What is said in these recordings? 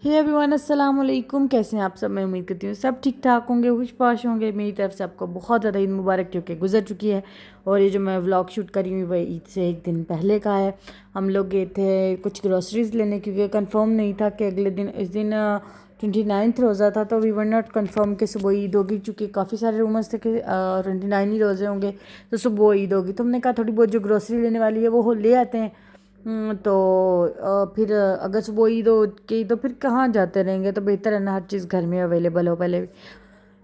Hey everyone, अस्सलाम वालेकुम। कैसे हैं आप सब? मैं उम्मीद करती हूँ सब ठीक ठाक होंगे, खुशपाश होंगे। मेरी तरफ से आपको बहुत ज़्यादा ईद मुबारक, क्योंकि गुजर चुकी है। और ये जो मैं व्लॉग शूट करी हुई वह ईद से एक दिन पहले का है। हम लोग गए थे कुछ ग्रॉसरीज़ लेने, क्योंकि कंफर्म नहीं था कि अगले दिन, इस दिन 29 रोज़ा था, तो वी वर नॉट कंफर्म कि सुबह ईद होगी, क्योंकि काफ़ी सारे रूमर्स थे कि 29 ही रोज़े होंगे तो सुबह ईद होगी। तो हमने कहा थोड़ी बहुत जो ग्रॉसरी लेने वाली है वो ले आते हैं। तो फिर अगर सुबह ईद हो गई तो फिर कहाँ जाते रहेंगे, तो बेहतर है ना हर चीज़ घर में अवेलेबल हो। पहले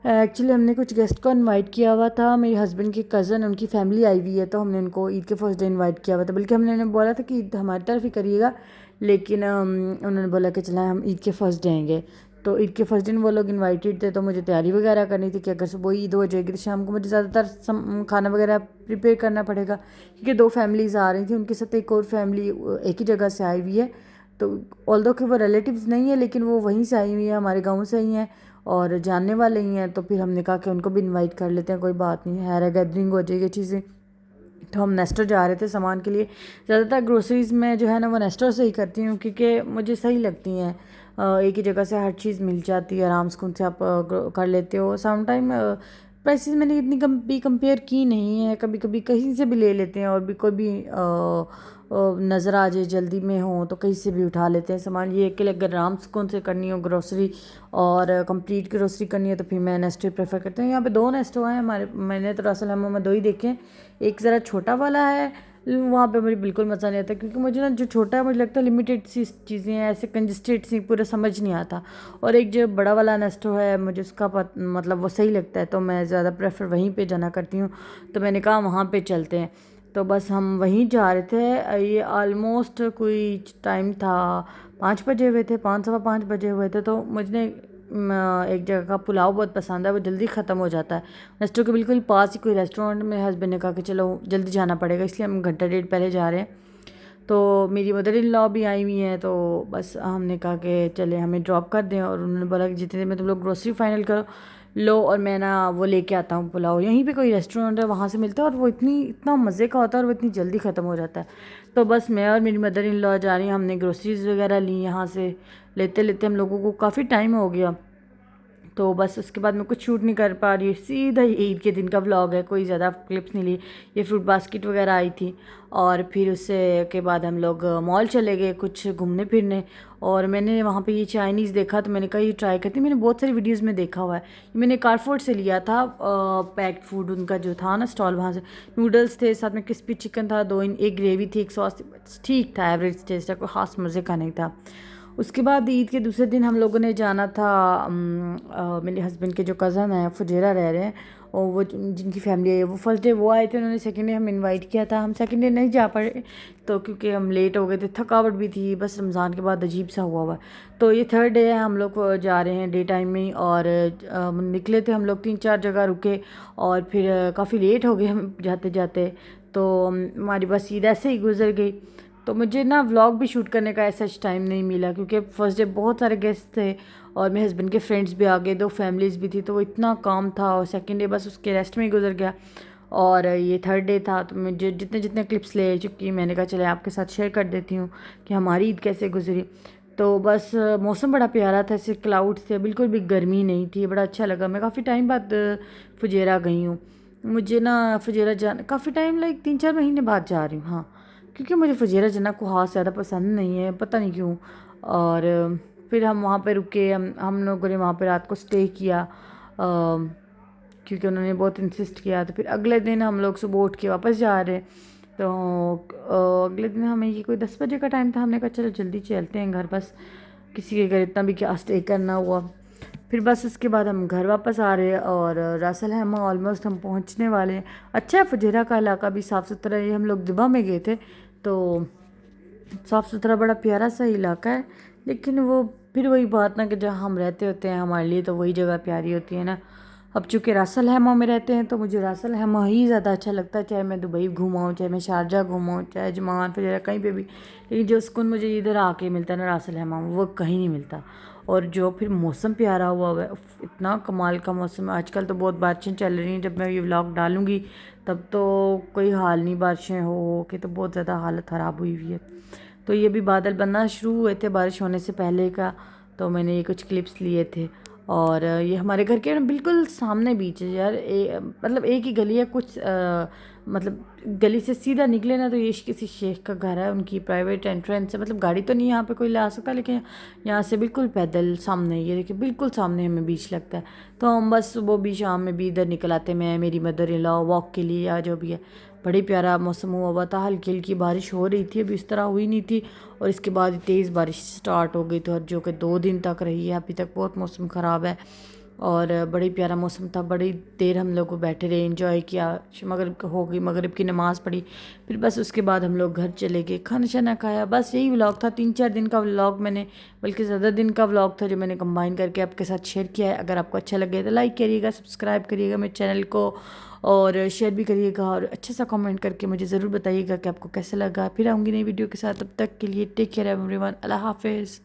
एक्चुअली हमने कुछ गेस्ट को इनवाइट किया हुआ था। मेरे हस्बैंड की कज़न, उनकी फैमिली आई हुई है, तो हमने उनको ईद के फर्स्ट डे इनवाइट किया हुआ था। बल्कि हमने उन्हें बोला था कि ईद हमारी तरफ ही करिएगा, लेकिन उन्होंने बोला कि चला हम ईद के फर्स्ट डे आएंगे। तो ईद के फर्स्ट दिन वो लोग इनवाइटेड थे, तो मुझे तैयारी वगैरह करनी थी कि अगर सुबह ईद हो जाएगी तो शाम को मुझे ज़्यादातर खाना वगैरह प्रिपेयर करना पड़ेगा, क्योंकि दो फैमिलीज़ आ रही थी, उनके साथ एक और फैमिली एक ही जगह से आई हुई है। तो ऑल्दो कि वो रिलेटिव्स नहीं है, लेकिन वो वहीं से आई हुई है, हमारे गाँव से ही हैं और जानने वाले ही हैं। तो फिर हमने कहा कि उनको भी इनवाइट कर लेते हैं, कोई बात नहीं है, गैदरिंग हो जाएगी अच्छी सी। तो हम नेस्टर जा रहे थे सामान के लिए। ज़्यादातर ग्रोसरीज़ में जो है ना वो नेस्टर से ही करती हूँ, क्योंकि मुझे सही लगती हैं। एक ही जगह से हर चीज़ मिल जाती है, आराम से उनसे आप कर लेते हो। सम टाइम प्राइसेस मैंने इतनी भी कंपेयर की नहीं है, कभी कभी कहीं से भी ले लेते हैं, और भी कोई भी नज़र आ जाए जल्दी में हो तो कहीं से भी उठा लेते हैं सामान। ये अकेले अगर आराम सुकून से करनी हो ग्रोसरी और कंप्लीट ग्रोसरी करनी है तो फिर मैं नेस्टो प्रेफर करती हूँ। यहाँ पे दो नेस्टो हैं हमारे, मैंने तो रासल हम में दो ही देखे। एक ज़रा छोटा वाला है, वहाँ पे मुझे बिल्कुल मज़ा नहीं आता, क्योंकि मुझे ना जो छोटा है मुझे लगता है लिमिटेड सी चीज़ें हैं, ऐसे कंजस्टेड सी पूरा समझ नहीं आता। और एक जो बड़ा वाला नेस्टो है मुझे उसका मतलब वो सही लगता है, तो मैं ज़्यादा प्रेफर वहीं पे जाना करती हूँ। तो मैंने कहा वहाँ पे चलते हैं, तो बस हम वहीं जा रहे थे। ये ऑलमोस्ट कोई टाइम था 5 बजे हुए थे, 5 सवा 5 बजे हुए थे। तो मुझे एक जगह का पुलाव बहुत पसंद है, वो जल्दी ख़त्म हो जाता है। रेस्टोरेंट के बिल्कुल पास ही कोई रेस्टोरेंट, मेरे हस्बैंड ने कहा कि चलो जल्दी जाना पड़ेगा, इसलिए हम घंटा डेढ़ पहले जा रहे हैं। तो मेरी मदर इन लॉ भी आई हुई हैं, तो बस हमने कहा कि चले हमें ड्रॉप कर दें, और उन्होंने बोला कि जितने में तुम लोग ग्रोसरी फाइनल करो लो, और मैं ना वो लेके आता हूँ पुलाव। यहीं पे कोई रेस्टोरेंट है वहाँ से मिलता है, और वो इतना मज़े का होता है और वो इतनी जल्दी ख़त्म हो जाता है। तो बस मैं और मेरी मदर इन लॉ जा रही हैं, हमने ग्रोसरीज वगैरह ली। यहाँ से लेते लेते हम लोगों को काफ़ी टाइम हो गया। तो बस उसके बाद मैं कुछ शूट नहीं कर पा रही। सीधा ईद के दिन का व्लॉग है, कोई ज़्यादा क्लिप्स नहीं ली। ये फ्रूट बास्केट वगैरह आई थी, और फिर उससे के बाद हम लोग मॉल चले गए कुछ घूमने फिरने। और मैंने वहाँ पे ये चाइनीज़ देखा, तो मैंने कहा ये ट्राई करती। मैंने बहुत सारी वीडियोस में देखा हुआ है, ये मैंने कारफोर्ड से लिया था। पैक्ड फूड उनका जो था ना स्टॉल, वहाँ से नूडल्स थे, साथ में क्रिस्पी चिकन था, एक ग्रेवी थी, एक सॉस थी। ठीक था, एवरेज टेस्ट था, कोई ख़ास मज़े का नहीं था। उसके बाद ईद के दूसरे दिन हम लोगों ने जाना था। मेरे हस्बैंड के जो कज़न हैं फुजेरा रह रहे हैं, और वो जिनकी फैमिली है, वो फर्स्ट डे वो आए थे, उन्होंने सेकंड डे हम इनवाइट किया था। हम सेकंड डे नहीं जा पाए, तो क्योंकि हम लेट हो गए थे, थकावट भी थी, बस रमज़ान के बाद अजीब सा हुआ तो ये थर्ड डे है, हम लोग जा रहे हैं डे टाइम में। और निकले थे हम लोग 3-4 जगह रुके, और फिर काफ़ी लेट हो गए हम जाते जाते। तो हमारी बस ईद ऐसे ही गुजर गई। तो मुझे ना व्लॉग भी शूट करने का ऐसा टाइम नहीं मिला, क्योंकि फर्स्ट डे बहुत सारे गेस्ट थे, और मेरे हस्बैंड के फ्रेंड्स भी आ गए, दो फैमिलीज़ भी थी, तो वो इतना काम था। और सेकंड डे बस उसके रेस्ट में ही गुजर गया, और ये थर्ड डे था। तो मुझे जितने जितने क्लिप्स ले चुकी, मैंने कहा चले आपके साथ शेयर कर देती हूँ कि हमारी ईद कैसे गुजरी। तो बस मौसम बड़ा प्यारा था, ऐसे क्लाउड्स थे, बिल्कुल भी गर्मी नहीं थी, बड़ा अच्छा लगा। मैं काफ़ी टाइम बाद फुजेरा गई हूँ। मुझे ना फुजेरा जाना काफ़ी टाइम, लाइक 3-4 महीने बाद जा रही हूँ, हाँ, क्योंकि मुझे फुजेरा जाना को ख़ास ज़्यादा पसंद नहीं है, पता नहीं क्यों। और फिर हम वहाँ पे रुके, हम लोगों ने वहाँ पे रात को स्टे किया, क्योंकि उन्होंने बहुत इंसिस्ट किया। तो फिर अगले दिन हम लोग सुबह उठ के वापस जा रहे। तो अगले दिन हमें ये कोई 10 बजे का टाइम था, हमने कहा चलो जल्दी चलते हैं घर, बस किसी के घर इतना भी क्या स्टे करना हुआ। फिर बस उसके बाद हम घर वापस आ रहे हैं, और रासल हैमा ऑलमोस्ट हम पहुंचने वाले हैं। अच्छा है, फुजेरा का इलाका भी साफ़ सुथरा है। हम लोग दिबा में गए थे, तो साफ़ सुथरा बड़ा प्यारा सा इलाका है। लेकिन वो फिर वही बात ना कि जहाँ हम रहते होते हैं हमारे लिए तो वही जगह प्यारी होती है ना। अब चूँकि रासल हैमा में रहते हैं, तो मुझे रासल हैमा ही ज़्यादा अच्छा लगता है, चाहे मैं दुबई घूमाऊँ, चाहे मैं शारजा घूमाऊँ, चाहे अजमान फिर कहीं पे भी। लेकिन जो सुकून मुझे इधर आके मिलता है ना रासल हैमा में, वो कहीं नहीं मिलता। और जो फिर मौसम प्यारा हुआ है, इतना कमाल का मौसम है। आजकल तो बहुत बारिशें चल रही हैं, जब मैं ये व्लॉग डालूँगी तब तो कोई हाल नहीं, बारिशें हो के तो बहुत ज़्यादा हालत ख़राब हुई हुई है। तो ये भी बादल बनना शुरू हुए थे बारिश होने से पहले का। तो मैंने ये कुछ क्लिप्स लिए थे। और ये हमारे घर के ना बिल्कुल सामने बीच है यार, मतलब एक ही गली है, कुछ मतलब गली से सीधा निकले ना तो ये किसी शेख का घर है, उनकी प्राइवेट एंट्रेंस है, मतलब गाड़ी तो नहीं यहाँ पे कोई ला सकता, लेकिन यहाँ से बिल्कुल पैदल सामने, ये देखिए बिल्कुल सामने हमें बीच लगता है। तो हम बस सुबह भी शाम में भी इधर निकल आते, मैं मेरी मदर इन लॉ वॉक के लिए या जो भी है। बड़ी प्यारा मौसम हुआ था, हल्की हल्की बारिश हो रही थी, अभी इस तरह हुई नहीं थी, और इसके बाद तेज़ बारिश स्टार्ट हो गई, तो जो कि 2 दिन तक रही है। अभी तक बहुत मौसम ख़राब है, और बड़ी प्यारा मौसम था। बड़ी देर हम लोग बैठे रहे, एंजॉय किया, मगरिब हो गई, मगरिब की नमाज़ पढ़ी, फिर बस उसके बाद हम लोग घर चले गए, खाना शाना खाया। बस यही व्लॉग था, 3-4 दिन का व्लॉग मैंने, बल्कि ज़्यादा दिन का व्लॉग था जो मैंने कंबाइन करके आपके साथ शेयर किया है। अगर आपको अच्छा लगे तो लाइक करिएगा, सब्सक्राइब करिएगा मेरे चैनल को, और शेयर भी करिएगा, और अच्छा सा कमेंट करके मुझे ज़रूर बताइएगा कि आपको कैसा लगा। फिर आऊँगी नई वीडियो के साथ, तब तक के लिए टेक केयर एवरीवन, अल्लाह हाफिज़।